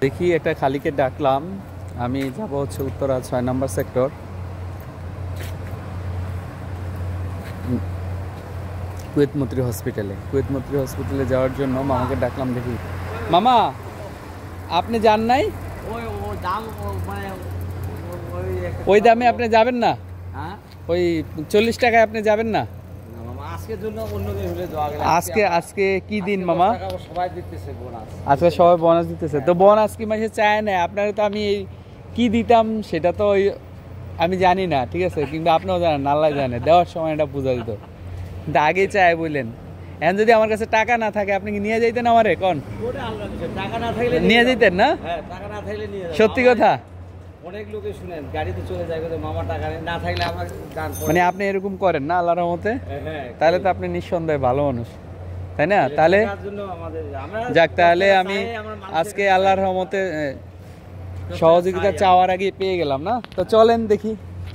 দেখি একটা খালিকে ডাকলাম, আমি যাব হচ্ছে উত্তরা 6 নম্বর সেক্টর, কুয়েত মৈত্রী হসপিটালে যাওয়ার জন্য মামাকে ডাকলাম। দেখি মামা, আপনি যান নাই? ওই দামে আপনি যাবেন না? ওই 40 টাকায় আপনি যাবেন না? আজকে কি দিন মামা? আজকে সবাই বোনাস দিতেছে। তো বোনাস কি মাসে চায় না? আপনারা তো আমি কি দিতাম সেটা তো আমি জানি না, ঠিক আছে, কিন্তু আপনিও জানেন, আল্লাহ জানে, দেওয়ার সময় এটা বুঝা দিত, কিন্তু আগে চায় বললেন। এখন যদি আমার কাছে টাকা না থাকে আপনি কি নিয়ে যাইতেন আমারে? কোন নিয়ে যাইতেন না? সত্যি কথা। অনেক লোকে শুনেন গাড়িতে চলে যায় মামা টাকা না থাকলে আমার মানে আপনি এরকম করেন না আল্লাহর রহমতে? তাহলে তো আপনি নিঃসন্দেহে ভালো মানুষ, তাই না? তাহলে যাক, তাহলে আমি আজকে আল্লাহর রহমতে সহযোগিতা চাওয়ার আগে পেয়ে গেলাম না। তো চলেন দেখি,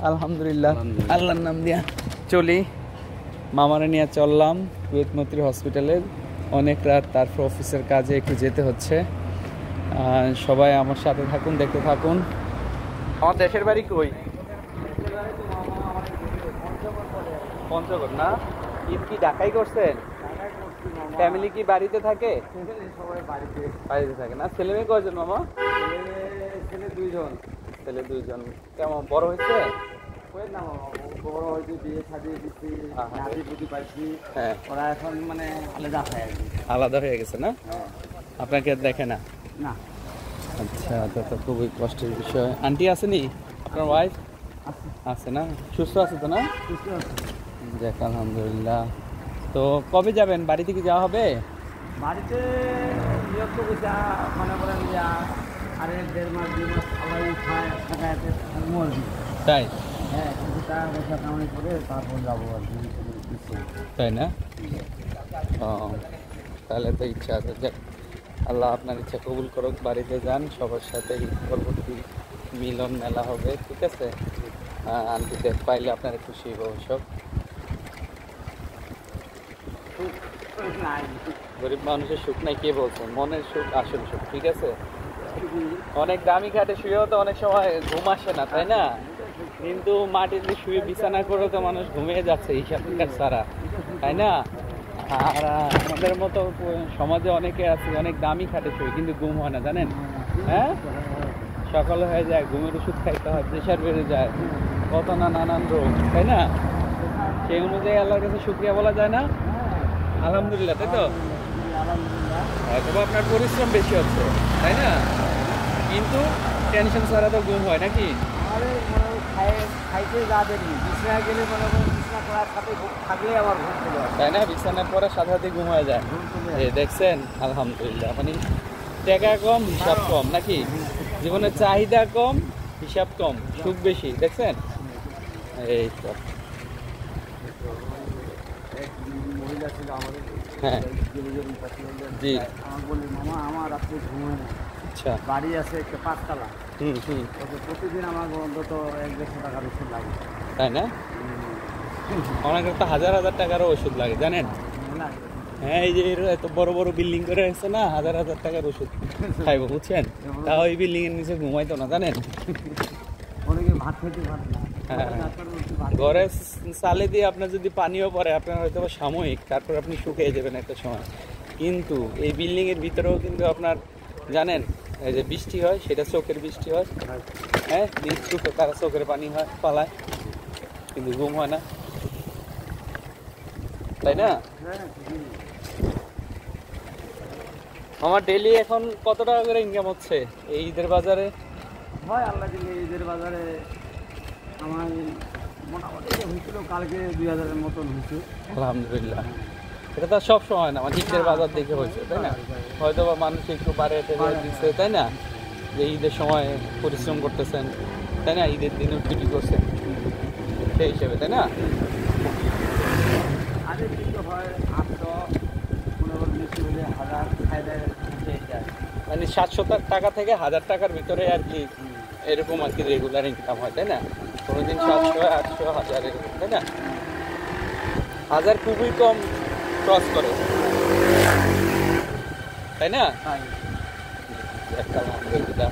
আলহামদুলিল্লাহ, আল্লাহর নাম দিয়া চলি। মামারে নিয়ে চললাম কুয়েত মৈত্রী হসপিটালে, অনেক রাত, তারপর অফিসের কাজে একটু যেতে হচ্ছে। সবাই আমার সাথে থাকুন, দেখতে থাকুন। আমার দেশের বাড়ি কই? পঞ্চগড় না? ঈদ কি ঢাকাই করছেন? ফ্যামিলি কি বাড়িতে থাকে? বাড়িতে থাকে না? ছেলে মেয়ে কয়জন মামা? ছেলে দুইজন। কেমন বড় হয়েছে? বড় হয়েছে, বিয়ে সাজিয়ে দিচ্ছি, নাতি পুতি পাইছি। হ্যাঁ, ওরা এখন মানে আলাদা হয়ে গেছে না? আপনাকে আর দেখে না? না। আচ্ছা, তো খুবই কষ্টের বিষয়। আন্টি আসেনি? আপনার ওয়াইফ আছে না? সুস্থ আছে তো না? সুস্থ আছে। যাক, আলহামদুলিল্লাহ। তো কবে যাবেন? বাড়ি থেকে যাওয়া হবে? বাড়িতে নিয়োগ তো মনে করেন যে আরে 1.5 মাস 2 মাস সবাই খায় মরবি। তাই? হ্যাঁ, কিছু টাকা পয়সা কামাই করে তারপর যাবো আর কি। তাই না? ও, তাহলে তো ইচ্ছা আছে। যাক, আল্লাহ আপনার ইচ্ছা কবুল করুক। বাড়িতে যান, সবার সাথে পরবর্তী মিলন মেলা হবে, ঠিক আছে? আন্টিদের পাইলে আপনারা খুশি হবো সব। গরিব মানুষের সুখ নাই কে বলছে? মনের সুখ আসল সুখ, ঠিক আছে? অনেক দামি খাটে শুয়েও তো অনেক সময় ঘুম আসে না, তাই না? কিন্তু মাটিতে শুয়ে বিছানা করে তো মানুষ ঘুমিয়ে যাচ্ছে হিসাব নিকাশ ছাড়া, তাই না? আর আমাদের মতো সমাজে অনেকে আছে অনেক দামি খাটে শুয়ে, কিন্তু ঘুম হয় না, জানেন? হ্যাঁ, সকালে হয়ে যায়, ঘুমের ওষুধ খাইতে হয়, প্রেশার বেড়ে যায়, কত না নানান রোগ, তাই না? সেই অনুযায়ী আল্লাহর কাছে শুকরিয়া বলা যায় না? আলহামদুলিল্লাহ, তাই তো? হয়তো আপনার পরিশ্রম বেশি হচ্ছে, তাই না? কিন্তু টেনশন ছাড়া তো ঘুম হয় নাকি? খাইতে যাবেন বিছানায় গেলে মনে করেন বিছানা করার সাথে থাকলেই আমার ঘুম চলে আসে, তাই না? বিছানার পরে সাথে সাথে ঘুম হয়ে যায়। এই দেখছেন, আলহামদুলিল্লাহ। মানে টাকা কম, হিসাব কম নাকি? জীবনের চাহিদা কম, হিসাব কম, সুখ বেশি, দেখছেন? এই তো। মহিলা ছিল আমাদের, হ্যাঁ, জি। আমার বলি মামা আমার রাত্রে ঘুম হয় না। আচ্ছা, বাড়ি আছে একটা 5 তলা। প্রতিদিন আমার অন্তত 1-1.5 টাকার ওষুধ লাগে, তাই না? অনেকের তো হাজার হাজার টাকারও ওষুধ লাগে, জানেন? হ্যাঁ, এই যে এত বড় বড় বিল্ডিং করে আছে না, হাজার হাজার টাকার ওষুধ খাইবো, বুঝছেন? তাও এই বিল্ডিং এর নিচে ঘুমাইতো না, জানেন? অনেকে ভাত খেতে পারে না। ঘরে চালে দিয়ে আপনার যদি পানিও পড়ে, আপনার হয়তো সাময়িক, তারপর আপনি শুকিয়ে যাবেন একটা সময়। কিন্তু এই বিল্ডিং এর ভিতরেও কিন্তু আপনার জানেন, এই যে বৃষ্টি হয় সেটা চোখের বৃষ্টি হয়, হ্যাঁ, তারা চোখের পানি হয় পালায়, কিন্তু ঘুম হয় না, তাই না? আমার ডেইলি এখন কত টাকা করে ইনকাম হচ্ছে এই ঈদের বাজারে? হয় আল্লাহ দিলে ঈদের বাজারে আমার মোটামুটি হয়েছিল কালকে 2000-এর মতন হয়েছে। আলহামদুলিল্লাহ। এটা তো সব সময় না, মানে ঈদের বাজার দেখে হয়েছে, তাই না? হয়তো বা মানুষ একটু পারে দিচ্ছে, তাই না? যে ঈদের সময় পরিশ্রম করতেছেন, তাই না? ঈদের দিনও ছুটি করছেন, সেই হিসেবে, তাই না? আগে কিন্তু হয় 800-1500-1000 মানে 700 টাকা থেকে 1000 টাকার ভিতরে আর কি, এরকম আর কি রেগুলার ইনকাম হয়, তাই না? কোনোদিন 700, 800, 1000 এরকম, তাই না? 1000 খুবই কম ক্রস করে, তাই না? একটা মাত্র যেটা